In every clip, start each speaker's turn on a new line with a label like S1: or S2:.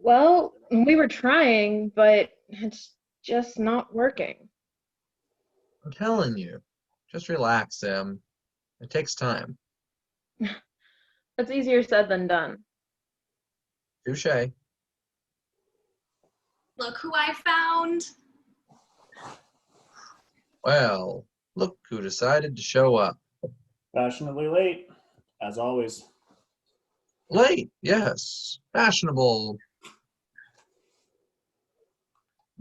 S1: Well, we were trying, but it's just not working.
S2: I'm telling you. Just relax, Sam. It takes time.
S1: It's easier said than done.
S2: Touche.
S3: Look who I found.
S2: Well, look who decided to show up.
S4: Fashionably late, as always.
S2: Late, yes. Fashionable.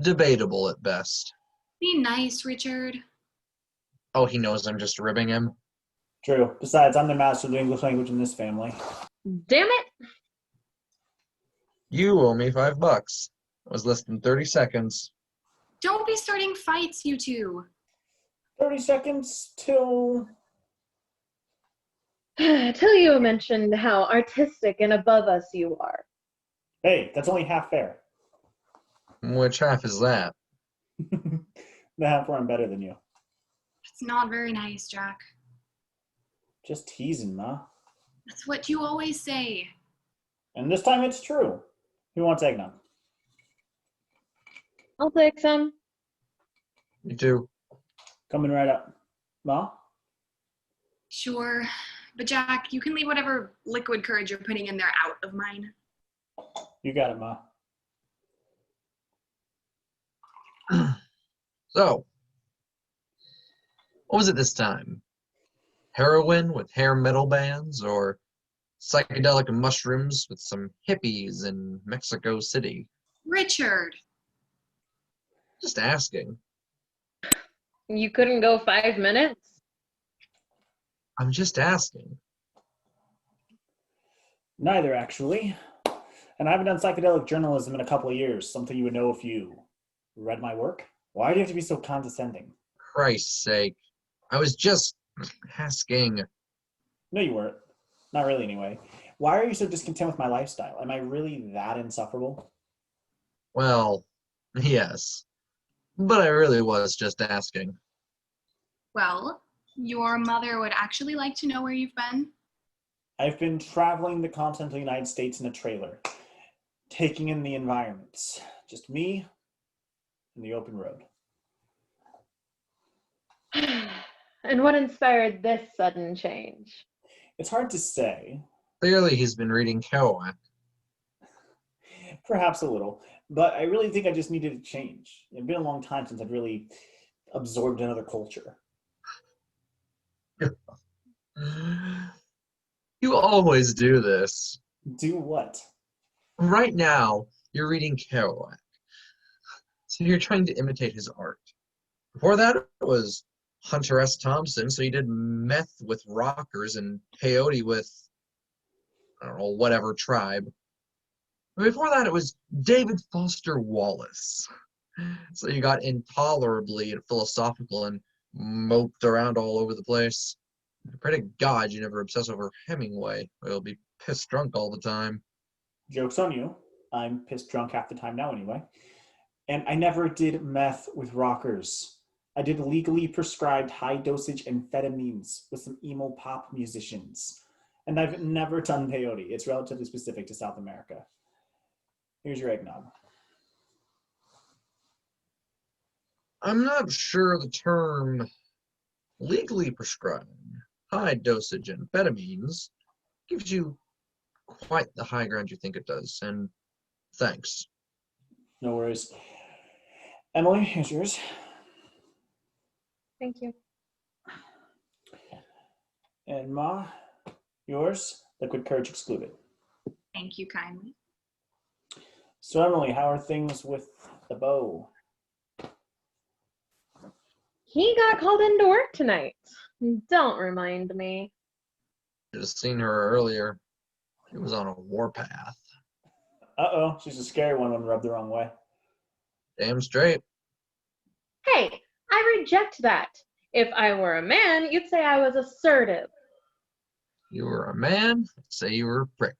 S2: Debatable at best.
S3: Be nice, Richard.
S2: Oh, he knows I'm just ribbing him.
S4: True. Besides, I'm the master of the English language in this family.
S1: Damn it!
S2: You owe me $5. It was less than 30 seconds.
S3: Don't be starting fights, you two.
S4: 30 seconds till...
S1: Till you mentioned how artistic and above us you are.
S4: Hey, that's only half fair.
S2: Which half is that?
S4: The half where I'm better than you.
S3: It's not very nice, Jack.
S4: Just teasing, Ma.
S3: That's what you always say.
S4: And this time it's true. Who wants eggnog?
S1: I'll take some.
S2: Me too.
S4: Coming right up. Ma?
S3: Sure. But Jack, you can leave whatever liquid courage you're putting in there out of mine.
S4: You got it, Ma.
S2: So, what was it this time? Heroin with hair metal bands or psychedelic mushrooms with some hippies in Mexico City?
S3: Richard!
S2: Just asking.
S1: You couldn't go 5 minutes?
S2: I'm just asking.
S4: Neither, actually. And I haven't done psychedelic journalism in a couple of years, something you would know if you read my work. Why do you have to be so condescending?
S2: Christ's sake. I was just asking.
S4: No, you weren't. Not really, anyway. Why are you so discontent with my lifestyle? Am I really that insufferable?
S2: Well, yes. But I really was just asking.
S3: Well, your mother would actually like to know where you've been.
S4: I've been traveling the continental United States in a trailer, taking in the environments. Just me and the open road.
S1: And what inspired this sudden change?
S4: It's hard to say,
S2: Clearly he's been reading Kerouac.
S4: perhaps a little, but I really think I just needed a change. It's been a long time since I'd really absorbed another culture.
S2: You always do this.
S4: Do what?
S2: Right now, you're reading Kerouac. So you're trying to imitate his art. Before that, it was Hunter S. Thompson, so you did meth with rockers and peyote with, I don't know, whatever tribe. Before that, it was David Foster Wallace. So you got intolerably philosophical and moped around all over the place. I pray to God you never obsess over Hemingway, or you'll be pissed drunk all the time.
S4: Joke's on you. I'm pissed drunk half the time now anyway. And I never did meth with rockers. I did legally prescribed high dosage amphetamines with some emo pop musicians. And I've never done peyote. It's relatively specific to South America. Here's your eggnog.
S2: I'm not sure the term legally prescribed high dosage amphetamines gives you quite the high ground you think it does, and thanks.
S4: No worries. Emily, here's yours.
S1: Thank you.
S4: And Ma, yours. Liquid courage excluded.
S3: Thank you kindly.
S4: So Emily, how are things with the beau?
S1: He got called into work tonight. Don't remind me.
S2: Should have seen her earlier. She was on a warpath.
S4: Uh-oh, she's a scary one when rubbed the wrong way.
S2: Damn straight.
S1: Hey, I reject that. If I were a man, you'd say I was assertive.
S2: You were a man, I'd say you were a prick.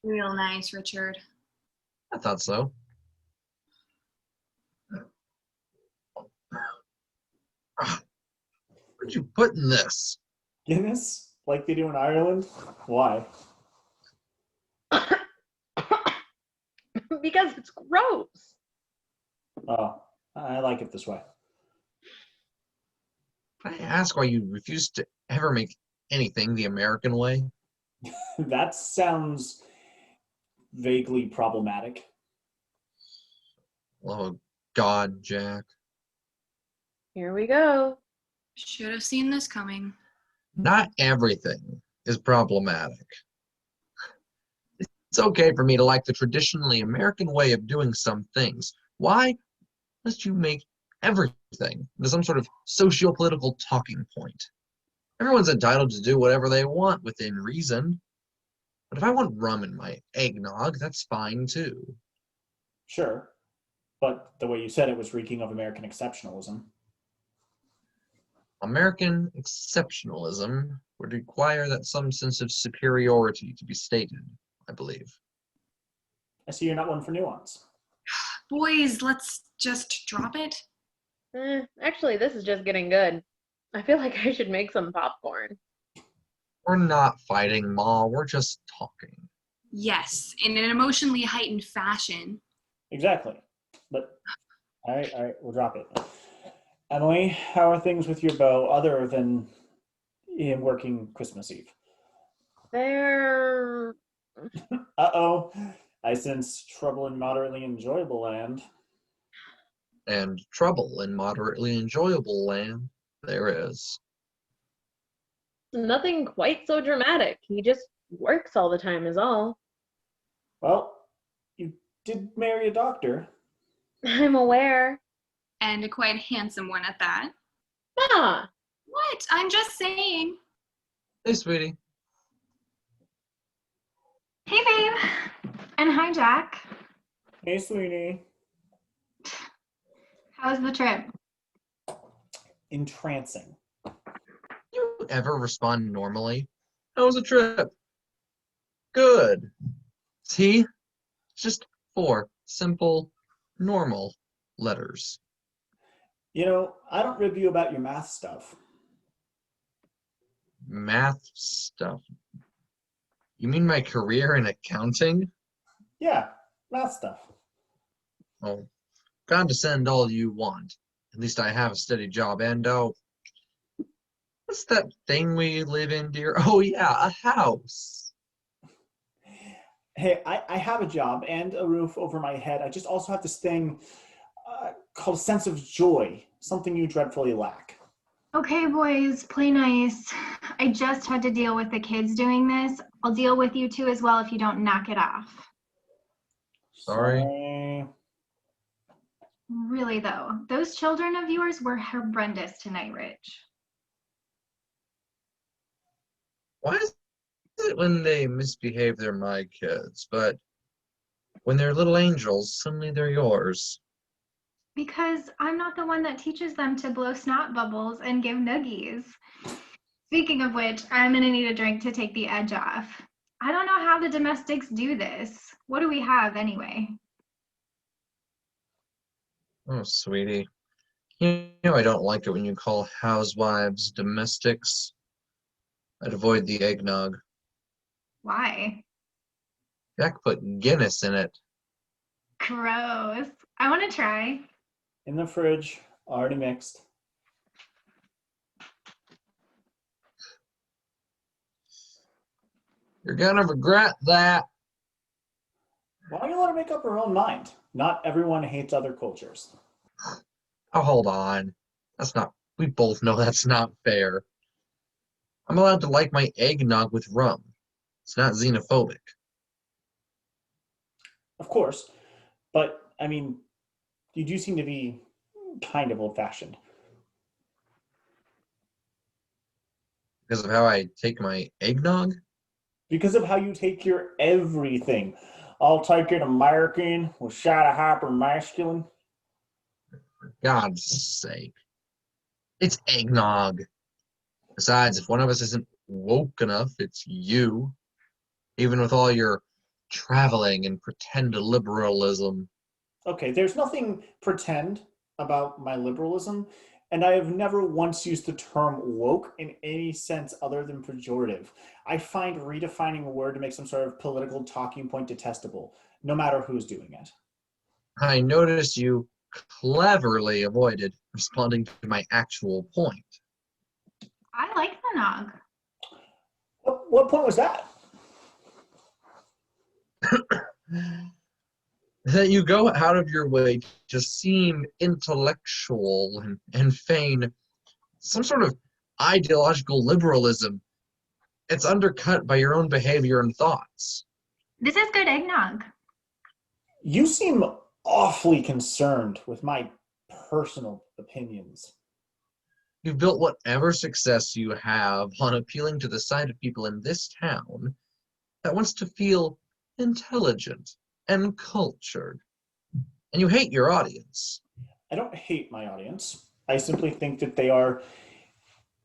S3: Real nice, Richard.
S2: I thought so. What'd you put in this?
S4: Guinness? Like they do in Ireland? Why?
S1: Because it's gross.
S4: Oh, I like it this way.
S2: Can I ask why you refuse to ever make anything the American way?
S4: That sounds vaguely problematic.
S2: Oh, God, Jack.
S1: Here we go.
S3: Should have seen this coming.
S2: Not everything is problematic. It's okay for me to like the traditionally American way of doing some things. Why must you make everything into some sort of socio-political talking point? Everyone's entitled to do whatever they want within reason. But if I want rum in my eggnog, that's fine too.
S4: Sure, but the way you said it was reeking of American exceptionalism.
S2: American exceptionalism would require that some sense of superiority to be stated, I believe.
S4: I see you're not one for nuance.
S3: Boys, let's just drop it.
S1: Actually, this is just getting good. I feel like I should make some popcorn.
S2: We're not fighting, Ma. We're just talking.
S3: Yes, in an emotionally heightened fashion.
S4: Exactly. But, all right, we'll drop it. Emily, how are things with your beau other than him working Christmas Eve?
S1: There.
S4: Uh-oh, I sense trouble in moderately enjoyable land.
S2: And trouble in moderately enjoyable land there is.
S1: Nothing quite so dramatic. He just works all the time, is all.
S4: Well, you did marry a doctor.
S1: I'm aware.
S3: And a quite handsome one at that.
S1: Ah,
S3: What? I'm just saying.
S2: Hey, sweetie.
S5: Hey, babe. And hi, Jack.
S4: Hey, sweetie.
S5: How was the trip?
S4: Entrancing.
S2: You ever respond normally? How was the trip? Good. See? Just 4 simple, normal letters.
S4: You know, I don't review about your math stuff.
S2: Math stuff. You mean my career in accounting?
S4: Yeah, math stuff.
S2: Oh, condescend all you want. At least I have a steady job and, oh, what's that thing we live in, dear? Oh, yeah, a house.
S4: Hey, I have a job and a roof over my head. I just also have this thing called a sense of joy, something you dreadfully lack.
S5: Okay, boys, play nice. I just had to deal with the kids doing this. I'll deal with you two as well if you don't knock it off.
S2: Sorry.
S5: Really, though, those children of yours were horrendous tonight, Rich.
S2: Why is it when they misbehave, they're my kids, but when they're little angels, suddenly they're yours?
S5: Because I'm not the one that teaches them to blow snot bubbles and give noogies. Speaking of which, I'm gonna need a drink to take the edge off. I don't know how the domestics do this. What do we have anyway?
S2: Oh, sweetie. You know I don't like it when you call housewives domestics. I'd avoid the eggnog.
S5: Why?
S2: Jack put Guinness in it.
S5: Gross. I want to try.
S4: In the fridge, already mixed.
S2: You're gonna regret that.
S4: Why don't you let her make up her own mind? Not everyone hates other cultures.
S2: Oh, hold on. We both know that's not fair. I'm allowed to like my eggnog with rum. It's not xenophobic.
S4: Of course, but I mean, you do seem to be kind of old-fashioned.
S2: Because of how I take my eggnog?
S4: Because of how you take your everything. I'll take it American with shot of hyper masculine.
S2: For God's sake. It's eggnog. Besides, if one of us isn't woke enough, it's you. Even with all your traveling and pretend liberalism.
S4: Okay, there's nothing pretend about my liberalism, and I have never once used the term woke in any sense other than pejorative. I find redefining a word to make some sort of political talking point detestable, no matter who's doing it.
S2: I noticed you cleverly avoided responding to my actual point.
S5: I like the nog.
S4: What point was that?
S2: That you go out of your way to seem intellectual and feign some sort of ideological liberalism. It's undercut by your own behavior and thoughts.
S5: This is good eggnog.
S4: You seem awfully concerned with my personal opinions.
S2: You've built whatever success you have on appealing to the side of people in this town that wants to feel intelligent and cultured. And you hate your audience.
S4: I don't hate my audience. I simply think that they are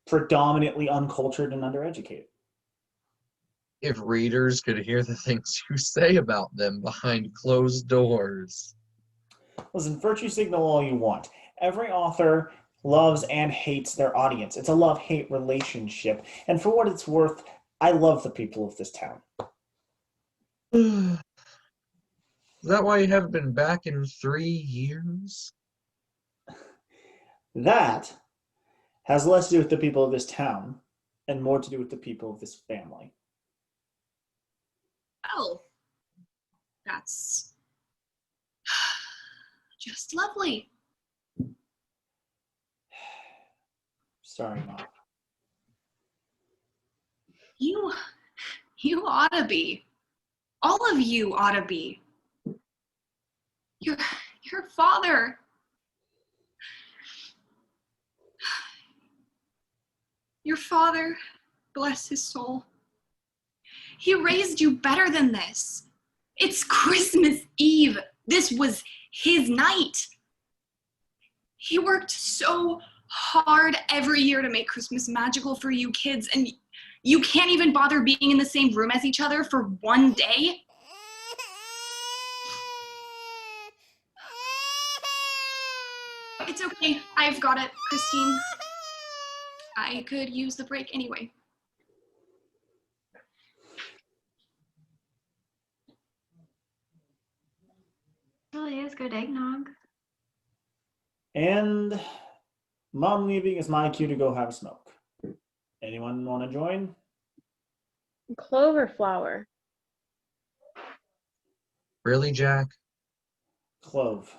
S4: predominantly uncultured and undereducated.
S2: If readers could hear the things you say about them behind closed doors.
S4: Listen, virtue signal all you want. Every author loves and hates their audience. It's a love-hate relationship. And for what it's worth, I love the people of this town.
S2: Is that why you haven't been back in 3 years?
S4: That has less to do with the people of this town and more to do with the people of this family.
S3: Well, that's just lovely.
S4: Sorry, Mom.
S3: You ought to be. All of you ought to be. Your father. Your father, bless his soul. He raised you better than this. It's Christmas Eve. This was his night. He worked so hard every year to make Christmas magical for you kids, and you can't even bother being in the same room as each other for one day? It's okay. I've got it, Christine. I could use the break anyway.
S5: Really is good eggnog.
S4: And Mom leaving is my cue to go have a smoke. Anyone want to join?
S1: Clover flower.
S2: Really, Jack?
S4: Clove.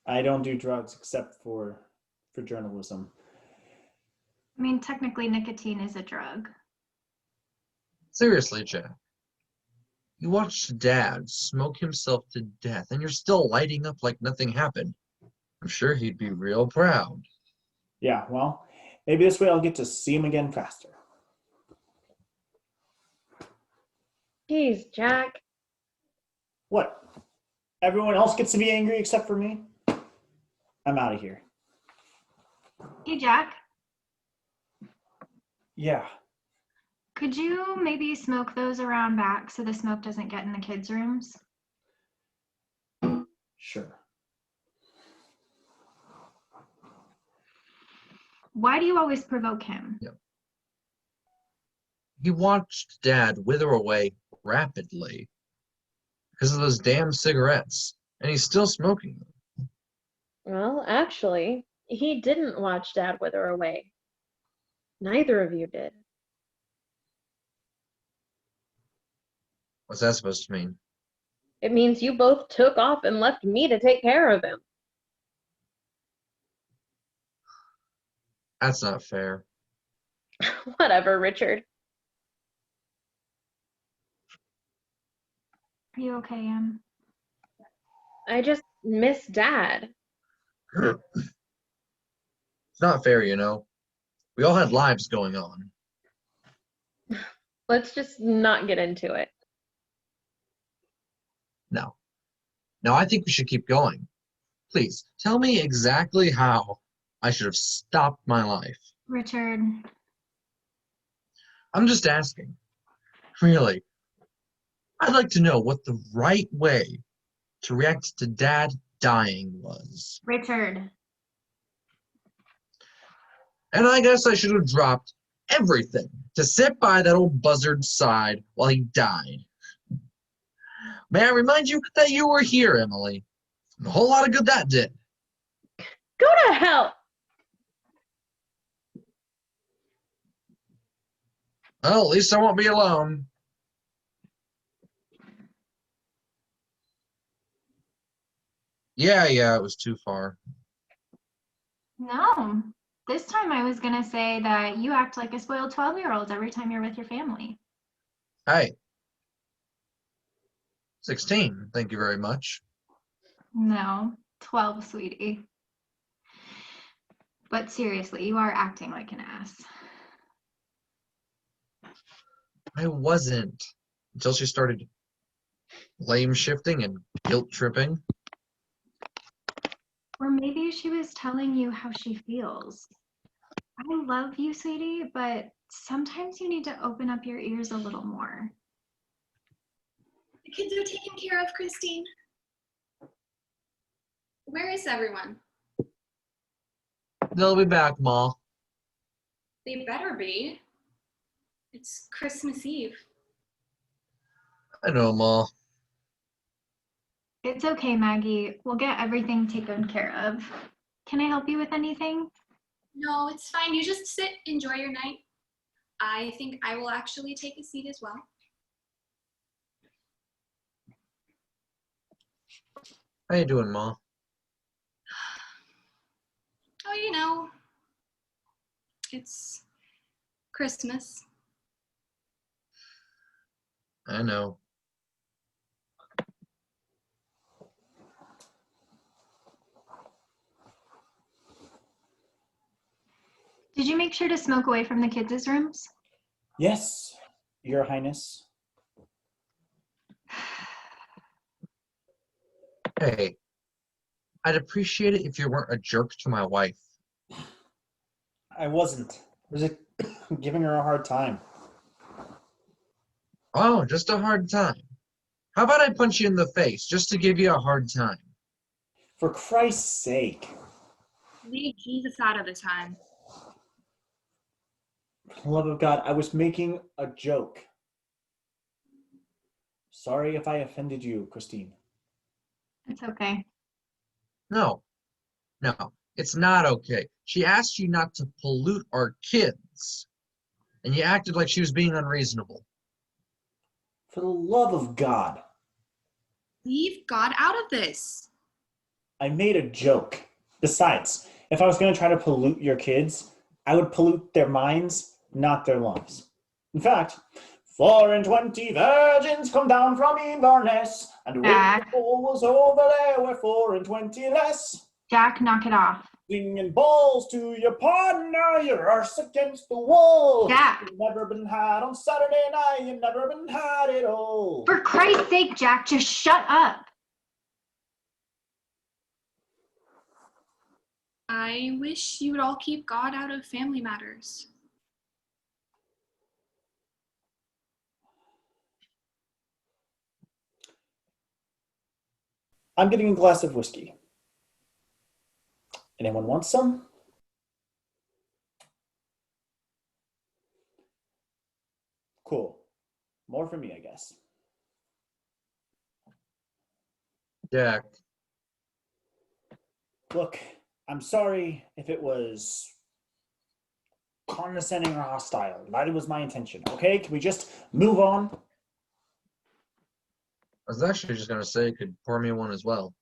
S4: I don't do drugs except for journalism.
S5: I mean, technically, nicotine is a drug.
S2: Seriously, Jack. You watched Dad smoke himself to death, and you're still lighting up like nothing happened. I'm sure he'd be real proud.
S4: Yeah, well, maybe this way I'll get to see him again faster.
S1: Jeez, Jack.
S4: What? Everyone else gets to be angry except for me? I'm out of here.
S5: Hey, Jack,
S4: Yeah,
S5: could you maybe smoke those around back so the smoke doesn't get in the kids' rooms?
S4: sure.
S5: Why do you always provoke him?
S2: He watched Dad wither away rapidly because of those damn cigarettes, and he's still smoking them.
S1: Well, actually, he didn't watch Dad wither away. Neither of you did.
S2: What's that supposed to mean?
S1: It means you both took off and left me to take care of him.
S2: That's not fair.
S1: Whatever, Richard.
S5: Are you okay, Em?
S1: I just miss Dad.
S2: It's not fair, you know. We all had lives going on.
S1: Let's just not get into it.
S2: No. No, I think we should keep going. Please, tell me exactly how I should have stopped my life.
S5: Richard,
S2: I'm just asking. Really. I'd like to know what the right way to react to Dad dying was.
S5: Richard,
S2: And I guess I should have dropped everything to sit by that old buzzard's side while he died. May I remind you that you were here, Emily? And a whole lot of good that did.
S1: Go to hell!
S2: Well, at least I won't be alone. Yeah, it was too far.
S5: No. This time I was going to say that you act like a spoiled 12-year-old every time you're with your family.
S2: Hey. 16, thank you very much.
S5: No, 12, sweetie. But seriously, you are acting like an ass.
S2: I wasn't. Until she started blame shifting and guilt tripping.
S5: Or maybe she was telling you how she feels. I love you, sweetie, but sometimes you need to open up your ears a little more.
S3: The kids are taken care of, Christine. Where is everyone?
S2: They'll be back, Ma.
S3: They better be. It's Christmas Eve.
S2: I know, Ma.
S5: It's okay, Maggie. We'll get everything taken care of. Can I help you with anything?
S3: No, it's fine. You just sit, enjoy your night. I think I will actually take a seat as well.
S2: How you doing, Ma?
S3: Oh, you know, it's Christmas.
S2: I know.
S5: Did you make sure to smoke away from the kids' rooms?
S4: Yes, Your Highness.
S2: Hey, I'd appreciate it if you weren't a jerk to my wife.
S4: I wasn't. I was giving her a hard time.
S2: Oh, just a hard time. How about I punch you in the face just to give you a hard time?
S4: For Christ's sake.
S3: Leave Jesus out of the time.
S4: For the love of God, I was making a joke. Sorry if I offended you, Christine.
S5: It's okay.
S2: No, it's not okay. She asked you not to pollute our kids, and you acted like she was being unreasonable.
S4: For the love of God.
S3: Leave God out of this.
S4: I made a joke. Besides, if I was going to try to pollute your kids, I would pollute their minds, not their lives. In fact, 4 and 20 virgins come down from Inverness, and when the ball was over there were 4 and 20 less.
S5: Jack, knock it off.
S4: Swinging balls to your partner, your arse against the wall.
S5: Jack.
S4: You've never been had on Saturday night, you've never been had at all.
S5: For Christ's sake, Jack, just shut up.
S3: I wish you would all keep God out of family matters.
S4: I'm getting a glass of whiskey. Anyone want some? Cool. More for me, I guess.
S2: Jack.
S4: Look, I'm sorry if it was condescending or hostile. That was my intention, okay? Can we just move on?
S2: I was actually just going to say you could pour me one as well.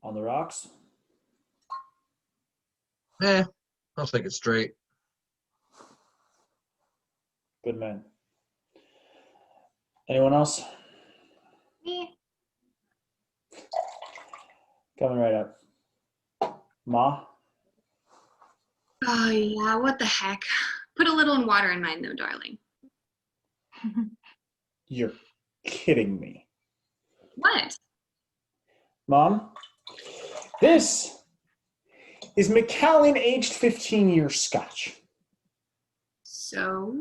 S4: On the rocks?
S2: I'll take it straight.
S4: Good man. Anyone else?
S5: Me.
S4: Coming right up. Ma?
S3: Oh, yeah, what the heck. Put a little water in mine, though, darling.
S4: You're kidding me.
S3: What?
S4: Mom? This is Macallan aged 15-year scotch.
S3: So?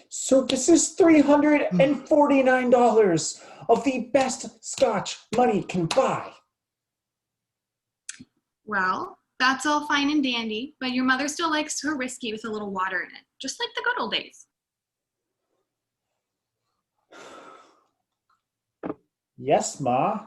S4: So this is $349 of the best scotch money can buy.
S3: Well, that's all fine and dandy, but your mother still likes her whiskey with a little water in it, just like the good old days.
S4: Yes, Ma.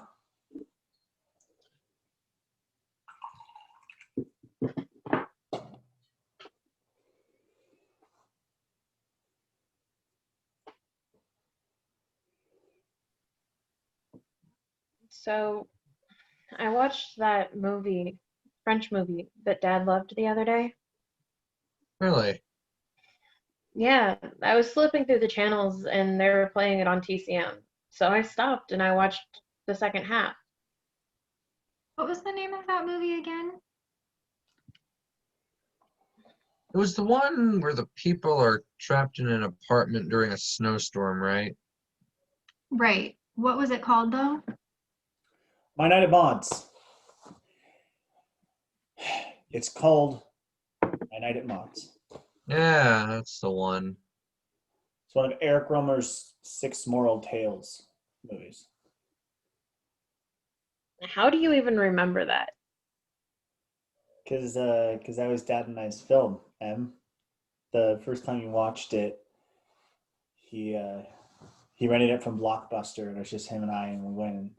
S1: So, I watched that movie, French movie, that Dad loved the other day.
S2: Really?
S1: Yeah, I was flipping through the channels and they were playing it on TCM. So I stopped and I watched the second half.
S5: What was the name of that movie again?
S2: It was the one where the people are trapped in an apartment during a snowstorm, right?
S5: Right. What was it called though?
S4: My Night at Maud's. It's called My Night at Maud's.
S2: Yeah, that's the one.
S4: It's one of Eric Romer's 6 Moral Tales movies.
S1: How do you even remember that?
S4: Because that was Dad and I's film, Em. The first time you watched it, he rented it from Blockbuster, and it was just him and I, and we went and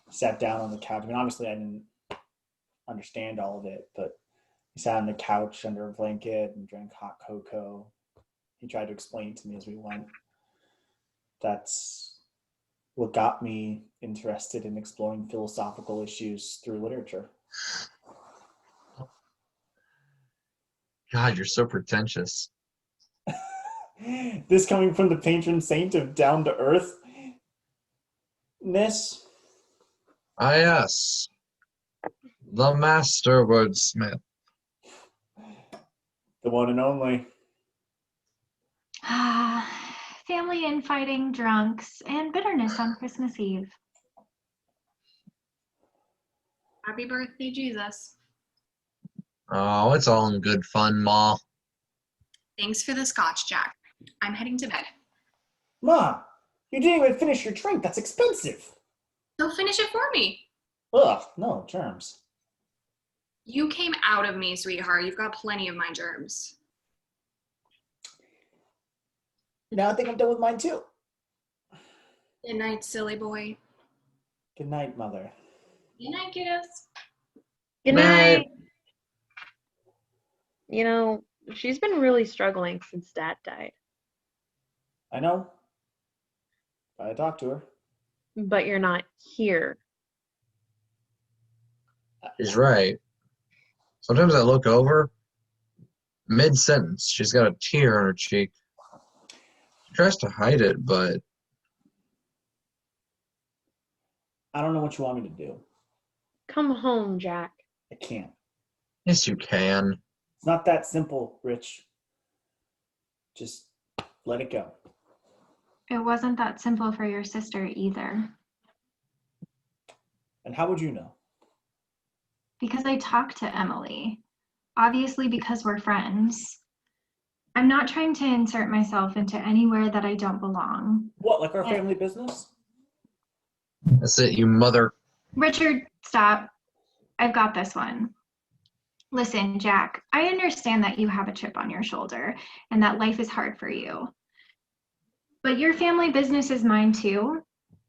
S4: sat down on the couch. I mean, obviously, I didn't understand all of it, but we sat on the couch under a blanket and drank hot cocoa. He tried to explain it to me as we went. That's what got me interested in exploring philosophical issues through literature.
S2: God, you're so pretentious.
S4: This coming from the patron saint of down to earthness.
S2: Ah, yes. The master wordsmith.
S4: The one and only.
S5: Family infighting, drunks, and bitterness on Christmas Eve.
S3: Happy birthday, Jesus.
S2: Oh, it's all in good fun, Ma.
S3: Thanks for the scotch, Jack. I'm heading to bed.
S4: Ma, you didn't even finish your drink. That's expensive.
S3: He'll finish it for me.
S4: Ugh, no, germs.
S3: You came out of me, sweetheart. You've got plenty of my germs.
S4: Now I think I'm done with mine too.
S3: Good night, silly boy.
S4: Good night, Mother.
S3: Good night, kiddos.
S1: Good
S2: Night.
S1: night. You know, she's been really struggling since Dad died.
S4: I know. I talked to her.
S1: But you're not here.
S2: She's right. Sometimes I look over, mid-sentence, she's got a tear on her cheek. She tries to hide it, but
S4: I don't know what you want me to do.
S1: Come home, Jack.
S4: I can't.
S2: yes, you can.
S4: It's not that simple, Rich. Just let it go.
S5: It wasn't that simple for your sister either.
S4: And how would you know?
S5: Because I talked to Emily. Obviously, because we're friends. I'm not trying to insert myself into anywhere that I don't belong.
S4: What, like our family business?
S2: That's it, you mother.
S5: Richard, stop. I've got this one. Listen, Jack, I understand that you have a chip on your shoulder and that life is hard for you. But your family business is mine too.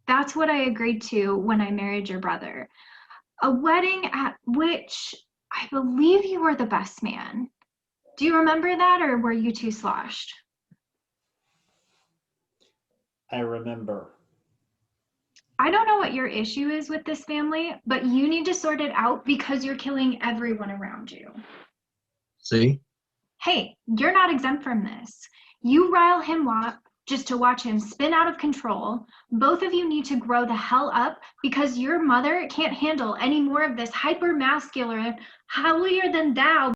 S5: That's what I agreed to when I married your brother. A wedding at which I believe you were the best man. Do you remember that, or were you too sloshed?
S4: I remember.
S5: I don't know what your issue is with this family, but you need to sort it out because you're killing everyone around you.
S2: See?
S5: Hey, you're not exempt from this. You rile him up just to watch him spin out of control. Both of you need to grow the hell up because your mother can't handle any more of this hyper-masculine, holier than thou.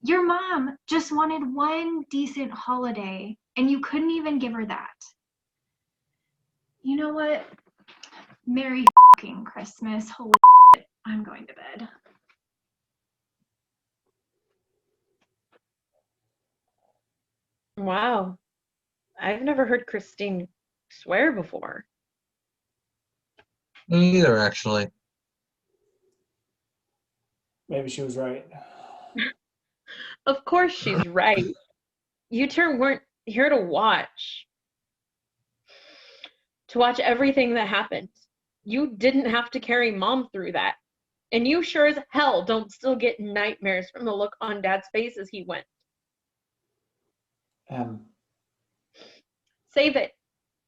S5: Your mom just wanted one decent holiday and you couldn't even give her that. You know what? Merry fucking Christmas. Holy shit. I'm going to bed.
S1: Wow. I've never heard Christine swear before.
S2: Me either, actually.
S4: Maybe she was right.
S1: Of course she's right. You two weren't here to watch. To watch everything that happened. You didn't have to carry Mom through that. And you sure as hell don't still get nightmares from the look on Dad's face as he went. Save it.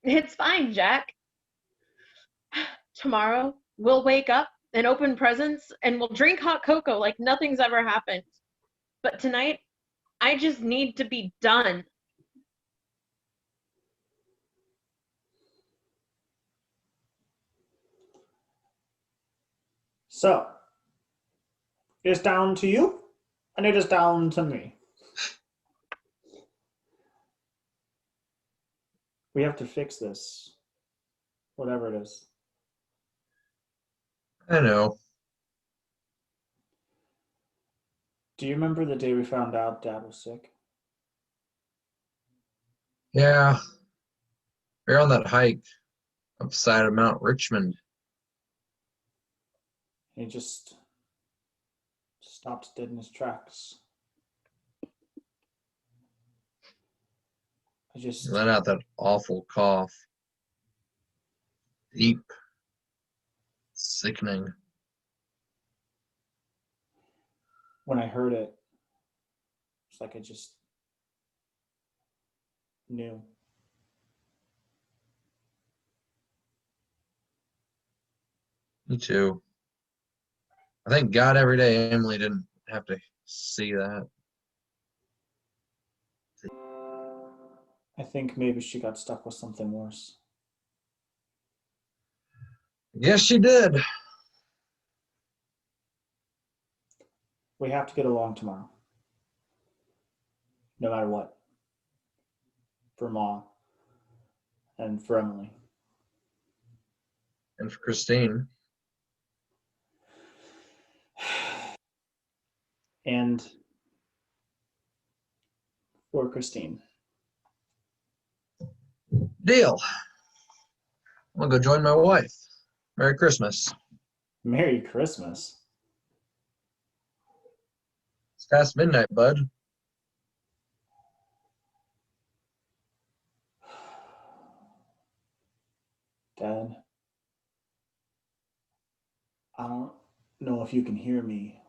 S1: It's fine, Jack. Tomorrow, we'll wake up and open presents and we'll drink hot cocoa like nothing's ever happened. But tonight, I just need to be done.
S4: So, it's down to you, and it is down to me. We have to fix this, whatever it is.
S2: I know.
S4: Do you remember the day we found out Dad was sick?
S2: Yeah. We were on that hike up the side of Mount Richmond.
S4: He just stopped dead in his tracks.
S2: He let out that awful cough. Deep. Sickening.
S4: When I heard it, it's like I just knew.
S2: Me too. I thank God every day Emily didn't have to see that.
S4: I think maybe she got stuck with something worse.
S2: Yes, she did.
S4: We have to get along tomorrow. No matter what. For Ma. And for Emily.
S2: And for Christine.
S4: And for Christine.
S2: Deal. I'm gonna go join my wife. Merry Christmas.
S4: Merry Christmas.
S2: It's past midnight, bud.
S4: Dad, I don't know if you can hear me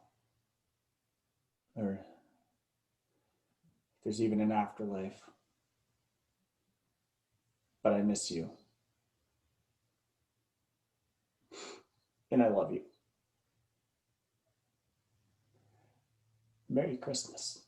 S4: or if there's even an afterlife, but I miss you. And I love you. Merry Christmas.